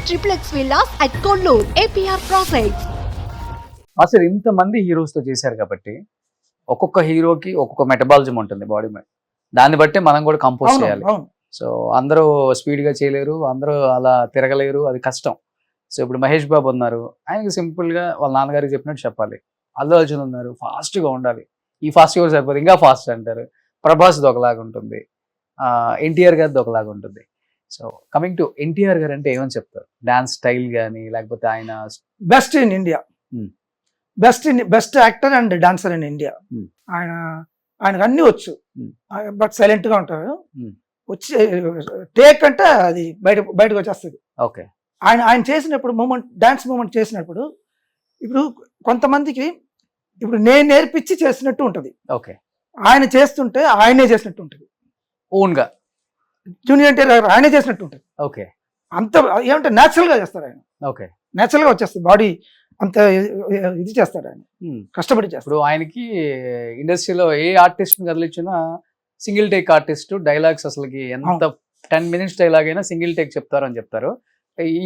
XXX villas at Konnur, APR Projects. అసలు ఇంతమంది హీరోస్తో చేశారు కాబట్టి ఒక్కొక్క హీరోకి ఒక్కొక్క మెటబాలిజం ఉంటుంది బాడీ మీద. దాన్ని బట్టి మనం కూడా కంపోజ్ చేయాలి. సో అందరూ స్పీడ్గా చేయలేరు, అందరూ అలా తిరగలేరు, అది కష్టం. సో ఇప్పుడు మహేష్ బాబు ఉన్నారు, ఆయనకి సింపుల్గా వాళ్ళ నాన్నగారికి చెప్పినట్టు చెప్పాలి. అల్లు అర్జున్ ఉన్నారు, ఫాస్ట్గా ఉండాలి. ఈ ఫాస్ట్ కూడా సరిపోదు, ఇంకా ఫాస్ట్ అంటారు. ప్రభాస్ది ఒకలాగా ఉంటుంది, ఎన్టీఆర్ గారిది ఒకలాగా ఉంటుంది. సో కమింగ్ టు ఎన్టీఆర్ గారు అంటే ఏమని చెప్తారు? డాన్స్ స్టైల్ కానీ, లేకపోతే ఆయన best in India, best actor and dancer in India. ఆయనకు అన్ని వచ్చు, బట్ సైలెంట్ గా ఉంటారు. వచ్చి టేక్ అంటే అది బయటకు వచ్చేస్తుంది. ఓకే. ఆయన చేసినప్పుడు డాన్స్ మూమెంట్ చేసినప్పుడు, ఇప్పుడు కొంతమందికి ఇప్పుడు నేను నేర్పించి చేసినట్టు ఉంటది, ఓకే. ఆయన చేస్తుంటే ఆయనే చేసినట్టు ఉంటది, ఓన్ గా జూనియర్ ఎన్టీఆర్ గారు ఆయనే చేసినట్టు ఉంటది. ఓకే. అంత ఏమంటే న్యాచురల్ గా చేస్తారు ఆయన. ఓకే. న్యాచురల్ గా వచ్చేస్తుంది బాడీ, అంత ఇది చేస్తాడు ఆయన, కష్టపడి చేస్తాడు. ఇప్పుడు ఆయనకి ఇండస్ట్రీలో ఏ ఆర్టిస్ట్ కదిలిచ్చినా సింగిల్ టేక్ ఆర్టిస్ట్, డైలాగ్స్ అసలుకి ఎంత 10 minutes డైలాగ్ అయినా సింగిల్ టేక్ చెప్తారు అని చెప్తారు.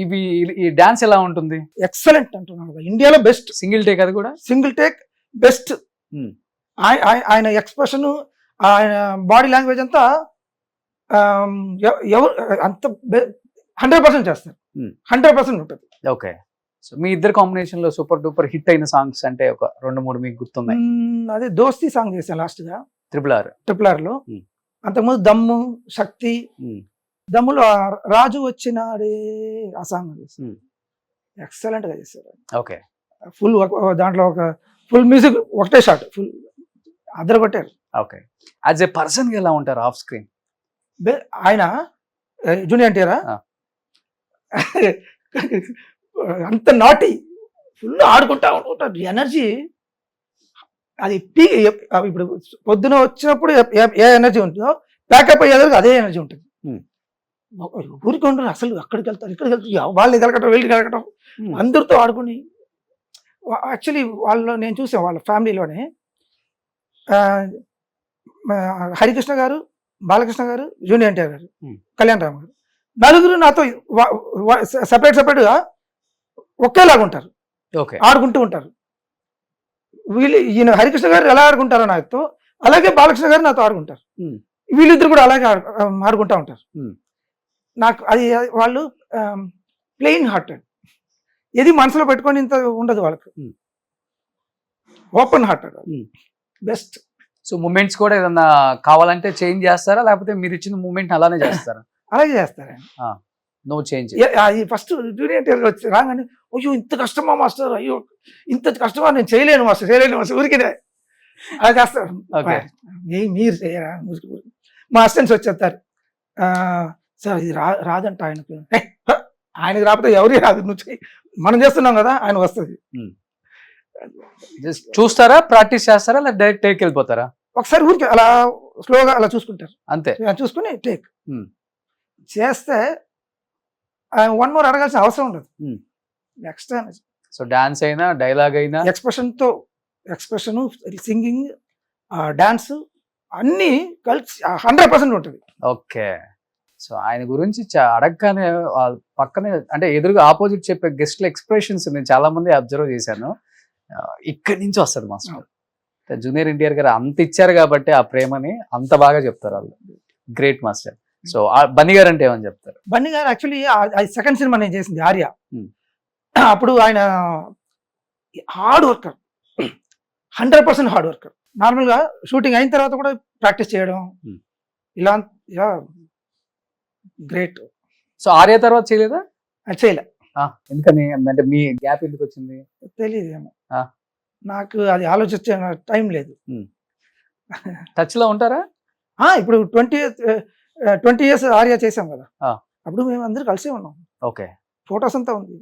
ఇవి ఈ డాన్స్ ఎలా ఉంటుంది? ఎక్సలెంట్ అంటున్నాను, ఇండియాలో బెస్ట్ సింగిల్ టేక్. అది కూడా సింగిల్ టేక్ బెస్ట్. ఆయన ఎక్స్ప్రెషన్, ఆయన బాడీ లాంగ్వేజ్ అంతా ఎవరు అంత 100% చేస్తారు, 100% ఉంటుంది. ఓకే. సో మీ ఇద్దరు కాంబినేషన్ లో సూపర్ డూపర్ హిట్ అయిన సాంగ్స్ అంటే ఒక 2-3 మీకు గుర్తున్నాయి? అదే దోస్తీ సాంగ్ చేశాను లాస్ట్ గా, ట్రిపుల్ ఆర్ లో. అంతకుముందు దమ్ము, శక్తి. దమ్ములో రాజు వచ్చినాడే ఆ సాంగ్ ఎక్సలెంట్ గా చేశారు. ఓకే. ఫుల్ దాంట్లో ఒక ఫుల్ మ్యూజిక్, ఒకటే షాట్, ఫుల్ అద్దరు కొట్టారు. ఓకే. యాజ్ ఏ పర్సన్ ఎలా ఉంటారు ఆఫ్ స్క్రీన్? ఆయన జూనియర్ ఎన్టీఆర్ అంత నాటి, ఫుల్ ఆడుకుంటా ఉంటారు, ఎనర్జీ అది ఇప్పుడు పొద్దున వచ్చినప్పుడు ఏ ఎనర్జీ ఉంటుందో ప్యాకప్ అయ్యేదానికి అదే ఎనర్జీ ఉంటుంది. ఊరికి ఉండరు, అసలు అక్కడికి వెళ్తారు, ఇక్కడికి వెళ్తారు, వాళ్ళని కలకటం, వీళ్ళని కలకటం, అందరితో ఆడుకుని. యాక్చువల్లీ నేను చూసాను వాళ్ళ ఫ్యామిలీలోనే, హరికృష్ణ గారు, బాలకృష్ణ గారు, జూనియర్ ఎన్టీఆర్ గారు, కళ్యాణ్ రామ్ గారు, నలుగురు నాతో సపరేట్గా ఒకేలాగా ఉంటారు, ఆడుకుంటూ ఉంటారు. ఈయన హరికృష్ణ గారు ఎలా ఆడుకుంటారో నాతో, అలాగే బాలకృష్ణ గారు నాతో ఆడుకుంటారు. వీళ్ళిద్దరు కూడా అలాగే ఆడుకుంటా ఉంటారు. నాకు అది వాళ్ళు ప్లెయిన్ హార్టెడ్, ఏది మనసులో పెట్టుకొని ఇంత ఉండదు వాళ్ళకి, open hearted, best. So moments కూడా ఏదన్నా కావాలంటే చేంజ్ చేస్తారా, లేకపోతే మీరు ఇచ్చిన మూమెంట్ అలానే చేస్తారా? అలాగే చేస్తారు. No change. First junior NTR వచ్చి రాగానే, అయ్యో ఇంత కష్టమా మాస్టర్, అయ్యో ఇంత కష్టమా, నేను చేయలేను మాస్టర్ ఊరికినే అలా చేస్తారు. మీరు చేయరా, మా అసిస్టెంట్స్ వచ్చేస్తారు, సార్ ఇది రాదంట ఆయనకు, ఆయనకు రాకపోతే ఎవరికి రాదు, నువ్వు చెయ్యి, మనం చేస్తున్నాం కదా, ఆయన వస్తుంది. చూస్తారా, ప్రాక్టీస్ చేస్తారా, లేదా డైరెక్ట్ టేక్ వెళ్ళిపోతారా? ఒకసారి ఊరికి అలా స్లోగా అలా చూసుకుంటారు, అంతే. చూసుకుని టేక్ చేస్తే 1 more అడగాల్సిన అవసరం ఉండదు. నెక్స్ట్ సో డాన్స్ అయినా, డైలాగ్ అయినా, ఎక్స్ప్రెషన్, సింగింగ్, డాన్స్ అన్నీ కలిసి 100% ఉంటుంది. ఓకే. సో ఆయన గురించి అడగగానే పక్కనే, అంటే ఎదురుగా ఆపోజిట్ చెప్పే గెస్ట్ల ఎక్స్ప్రెషన్స్ నేను చాలా మంది అబ్జర్వ్ చేశాను. ఇక్కడి నుంచి వస్తుంది మాస్టర్. జూనియర్ ఎన్టీఆర్ గారు అంత ఇచ్చారు కాబట్టి ఆ ప్రేమని అంత బాగా చెప్తారు వాళ్ళు. Great master. సో బన్నీ గారు అంటే ఏమని చెప్తారు? బన్నీ గారు యాక్చువల్లీ సెకండ్ సినిమా నేను చేసింది ఆర్య. అప్పుడు ఆయన హార్డ్ వర్కర్, 100% హార్డ్ వర్కర్. నార్మల్గా షూటింగ్ అయిన తర్వాత కూడా ప్రాక్టీస్ చేయడం, ఇలా గ్రేట్. సో ఆర్య తర్వాత చేయలేదా? చేయలే. ఎందుకని, అంటే మీ గ్యాప్ ఎందుకు వచ్చింది? తెలియదేమో నాకు, అది ఆలోచించే టైం లేదు. టచ్ లో ఉంటారా? ఇప్పుడు 20 years ఆర్య చేసాం కదా, అప్పుడు మేము అందరూ కలిసే ఉన్నాం. ఓకే. ఫొటోస్ అంతా ఉంది.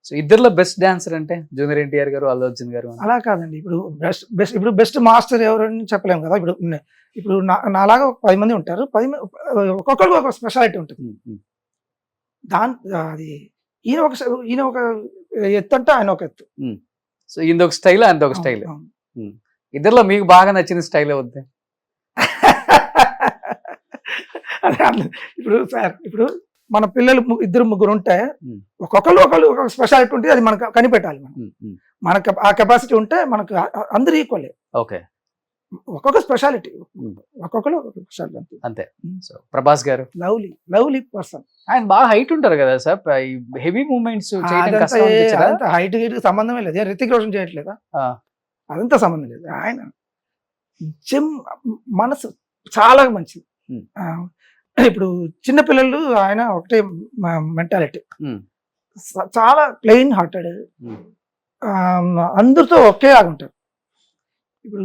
సో ఇద్దరులో బెస్ట్ డాన్సర్ అంటే జూనియర్ ఎన్టీఆర్ గారు, అల్లు అర్జున్ గారు? అలా కాదండి, ఇప్పుడు బెస్ట్ మాస్టర్ ఎవరని చెప్పలేము కదా. ఇప్పుడు నాలాగా 10 మంది ఉంటారు, 10 ఒక్కొక్కరికి ఒక స్పెషాలిటీ ఉంటుంది. అది ఈయన ఒక ఎత్తు అంటే ఆయన ఒక ఎత్తు. సో ఈయన ఒక స్టైల్, ఆయన ఒక స్టైల్. ఇద్దరులో మీకు బాగా నచ్చిన స్టైల్ అవుద్ది? ఇప్పుడు సార్, ఇప్పుడు మన పిల్లలు ఇద్దరు ముగ్గురు ఉంటే Hmm. ఒకళ్ళు ఒక స్పెషాలిటీ ఉంటుంది, అది మనకు కనిపెట్టాలి. మనకు ఆ కెపాసిటీ ఉంటే మనకు అందరు ఈక్వలే. ఓకే, ఒక్కొక్క స్పెషాలిటీ, Hmm. ఒక్కొక్కరు ఒక్కొక్క స్పెషాలిటీ. అంతే. సో ప్రభాస్ గారు లవ్లీ పర్సన్. ఆయన బాగా హైట్ ఉంటారు కదా సార్, హెవీ మూమెంట్స్ చేయడం కష్టం అనిపించదా? అదంతా హైట్ కి సంబంధమే లేదు. రితిక్ రోషన్ చేయట్లేదా? అదంతా సంబంధం లేదు. ఆయన జిమ్ మనసు చాలా మంచిది. ఇప్పుడు చిన్న పిల్లలు ఆయన ఒకటే మెంటాలిటీ, చాలా ప్లెయిన్ హార్టెడ్, అందరితో ఒకేలాగా ఉంటారు. ఇప్పుడు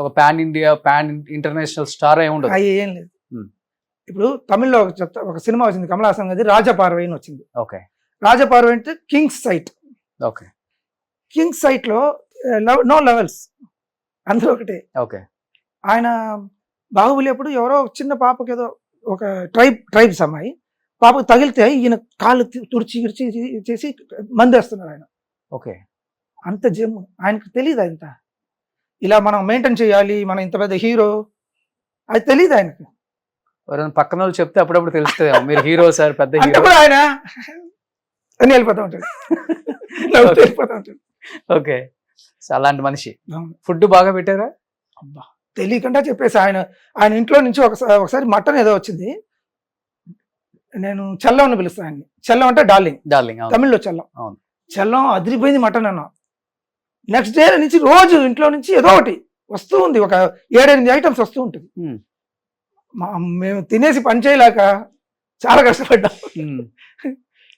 ఒక pan India pan international star అయి ఉండదు. అవి ఏం లేదు. ఇప్పుడు తమిళ్లో ఒక సినిమా వచ్చింది కమల్ హాసన్ గారి, రాజపార్వై అని వచ్చింది. ఓకే, రాజపార్వై అంటే king's sight. Okay, king's sight లో నో లెవెల్స్, అందరూ ఒకటే. ఓకే. ఆయన బాహుబలి అప్పుడు ఎవరో ఒక చిన్న పాపకి ఏదో ఒక ట్రైబ్స్ అమ్మాయి పాపకు తగిలితే ఈయన కాళ్ళు తుడిచి గిడిచి చేసి మందేస్తున్నారు ఆయన. ఓకే, అంత జిమ్. ఆయనకు తెలియదు అంత ఇలా మనం మెయింటైన్ చేయాలి, మనం ఇంత పెద్ద హీరో, అది తెలియదు ఆయనకు. ఎవరైనా పక్కన వాళ్ళు చెప్తే అప్పుడప్పుడు తెలుస్తుంది మీరు హీరో సార్, పెద్ద అంటే హీరో కూడా ఆయన అని వెళ్ళిపోతా ఉంటాడు, నవ్వుతూ వెళ్ళిపోతా ఉంటాడు. ఓకే, సో అలాంటి మనిషి. అవును. ఫుడ్ బాగా పెట్టారా? అబ్బా, తెలియకుండా చెప్పేసి ఆయన ఇంట్లో నుంచి ఒకసారి మటన్ ఏదో వచ్చింది. నేను చెల్లం అని పిలుస్తాను ఆయన్ని. చెల్లం అంటే డార్లింగ్, తమిళ్లో చెల్లం. అవును. చెల్లం అదిరిపోయింది మటన్ అన్న. నెక్స్ట్ డే నుంచి రోజు ఇంట్లో నుంచి ఏదో ఒకటి వస్తూ ఉంది, ఒక 7-8 ఐటమ్స్ వస్తూ ఉంటుంది. మేము తినేసి పని చేయలేక చాలా కష్టపడ్డాం.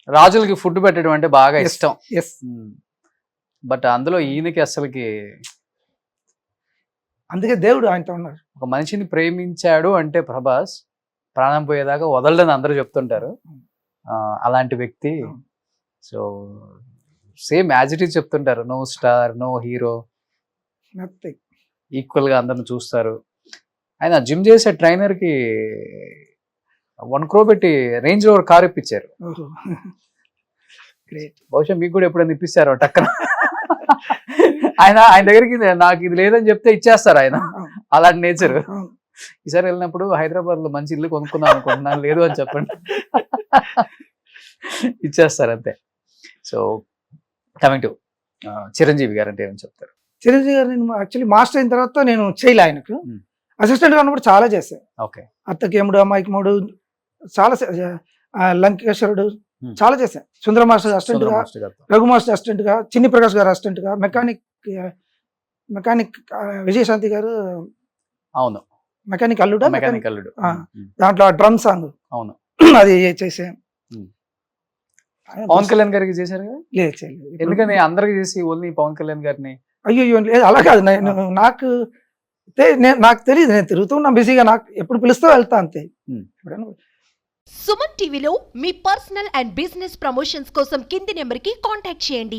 రాజులకి ఫుడ్ పెట్టడం అంటే బాగా ఇష్టం. ఎస్. బట్ అందులో ఈయనకి అసలుకి, అందుకే దేవుడు ఆయనతో ఉన్నారు. ఒక మనిషిని ప్రేమించాడు అంటే ప్రభాస్ ప్రాణం పోయేదాకా వదలడని అందరూ చెప్తుంటారు. అలాంటి వ్యక్తి. So same as it is చెప్తుంటారు, no star no hero, nothing, equal గా అందరిని చూస్తారు. ఆయన జిమ్ చేసే ట్రైనర్ కి 1 crore పెట్టి రేంజ్ రోవర్ కార్ ఇప్పించారు. గ్రేట్. బహుశా మీకు కూడా ఎప్పుడైనా ఇప్పిస్తారో టక్కన. ఆయన దగ్గరికి నాకు ఇది లేదని చెప్తే ఇచ్చేస్తారు ఆయన, అలాంటి నేచర్. ఈసారి వెళ్ళినప్పుడు హైదరాబాద్ లో మంచి ఇల్లు కొనుక్కుందాం అనుకుంటున్నాను, లేదు అని చెప్పండి, ఇచ్చేస్తారు అంతే. సో కమింగ్ టు చిరంజీవి గారు అంటే ఏమని చెప్తారు? చిరంజీవి గారు నేను యాక్చువల్లీ మాస్టర్ అయిన తర్వాత నేను చేయలే, ఆయనకు అసిస్టెంట్ గా ఉన్నప్పుడు చాలా చేశాను. ఓకే, అత్తకేముడు, అమ్మాయికి మూడు, చాలా లంకేశ్వరుడు చాలా చేశాను. సుందర మాస్టర్ అసిస్టెంట్ గా, రఘు మాస్టర్ అసిస్టెంట్ గా, చిన్ని ప్రకాష్ గారు అసిస్టెంట్ గా, మెకానిక్ విజయశాంతి గారు, అవును, మెకానిక్ అల్లుడు, అల్లుడు, దాంట్లో డ్రమ్ సాంగ్, అవును, అది చేసాను. పవన్ కళ్యాణ్ గారికి చేశారు కదా? లేదు, చేయలేదు. ఎందుకని అందరికి చేసి ఓన్లీ పవన్ కళ్యాణ్ గారిని? అయ్యో లేదు, అలా కాదు. నాకు తెలియదు, నేను తిరుగుతున్నా బిజీగా, నాకు ఎప్పుడు పిలుస్తూ వెళ్తా అంతే. సుమన్ టీవీలో మీ పర్సనల్ అండ్ బిజినెస్ ప్రమోషన్స్ కోసం కింది నెంబర్కి కాంటాక్ట్ చేయండి.